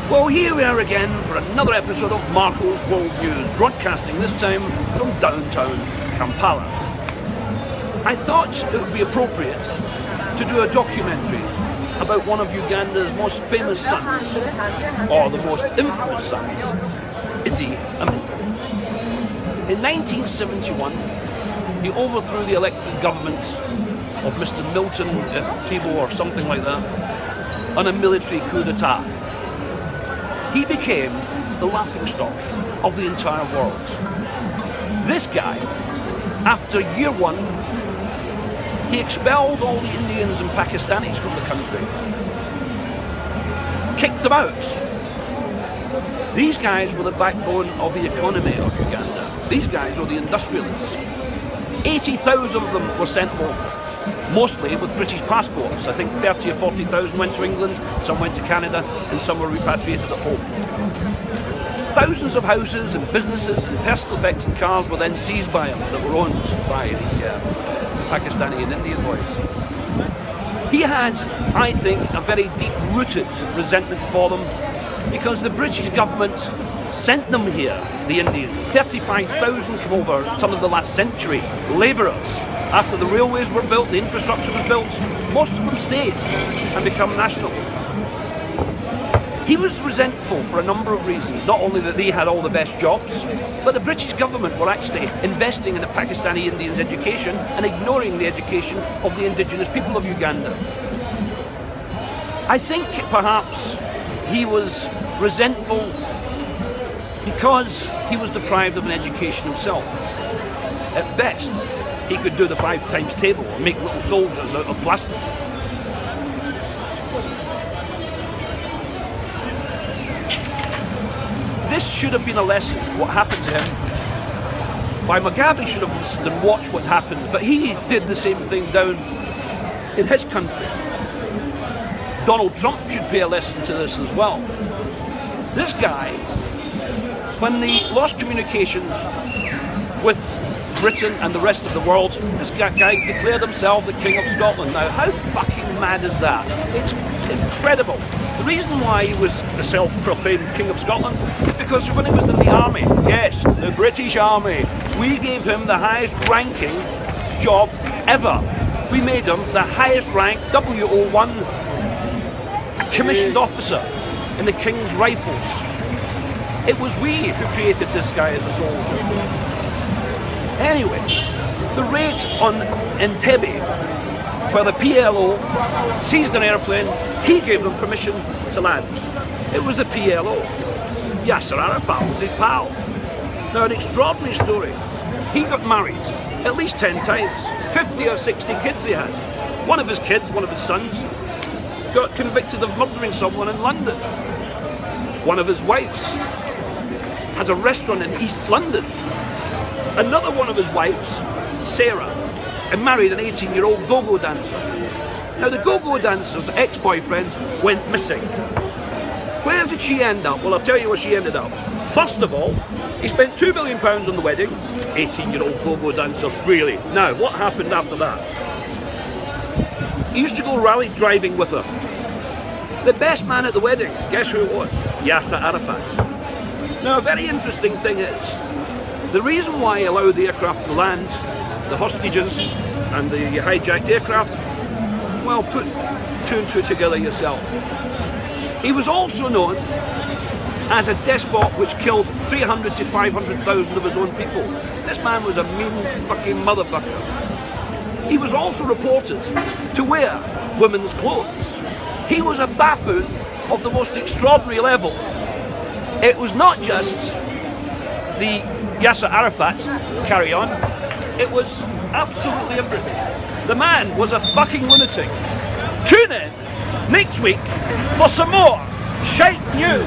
Well, here we are again for another episode of Marco's World News, broadcasting this time from downtown Kampala. I thought it would be appropriate to do a documentary about one of Uganda's most famous sons, or the most infamous sons, Amin. In 1971, he overthrew the elected government of Mr. Milton Tebow or something like that on a military coup d'etat. He became the laughingstock of the entire world. This guy, after year one, he expelled all the Indians and Pakistanis from the country, kicked them out. These guys were the backbone of the economy of Uganda. These guys were the industrialists. 80,000 of them were sent home, mostly with British passports. I think 30 or 40,000 went to England, some went to Canada, and some were repatriated at home. Thousands of houses and businesses and personal effects and cars were then seized by him that were owned by the Pakistani and Indian boys. He had, I think, a very deep-rooted resentment for them because the British government sent them here, the Indians. 35,000 came over turn of the last century, labourers. After the railways were built, the infrastructure was built, most of them stayed and become nationals. He was resentful for a number of reasons, not only that they had all the best jobs, but the British government were actually investing in the Pakistani Indians' education and ignoring the education of the indigenous people of Uganda. I think perhaps he was resentful because he was deprived of an education himself. At best, he could do the 5 times table or make little soldiers out of plasticine. This should have been a lesson, what happened to him. Why Mugabe should have listened and watched what happened, but he did the same thing down in his country. Donald Trump should pay a lesson to this as well. This guy, when they lost communications with Britain and the rest of the world, this guy declared himself the King of Scotland. Now, how fucking mad is that? It's incredible. The reason why he was the self-proclaimed King of Scotland is because when he was in the army, yes, the British Army, we gave him the highest ranking job ever. We made him the highest rank WO1 commissioned officer in the King's Rifles. It was we who created this guy as a soldier. Anyway, the raid on Entebbe, where the PLO seized an airplane, he gave them permission to land. It was the PLO. Yasser Arafat was his pal. Now, an extraordinary story. He got married at least 10 times. 50 or 60 kids he had. One of his kids, one of his sons, got convicted of murdering someone in London. One of his wives has a restaurant in East London. Another one of his wives, Sarah, and married an 18-year-old go-go dancer. Now, the go-go dancer's ex-boyfriend went missing. Where did she end up? Well, I'll tell you where she ended up. First of all, he spent £2 million on the wedding. 18-year-old go-go dancer, really. Now, what happened after that? He used to go rally driving with her. The best man at the wedding, guess who it was? Yasser Arafat. Now, a very interesting thing is, the reason why he allowed the aircraft to land, the hostages and the hijacked aircraft, well, put 2 and 2 together yourself. He was also known as a despot which killed 300 to 500,000 of his own people. This man was a mean fucking motherfucker. He was also reported to wear women's clothes. He was a buffoon of the most extraordinary level. It was not just the Yasser Arafat carry-on, it was absolutely everything. The man was a fucking lunatic. Tune in next week for some more shite news.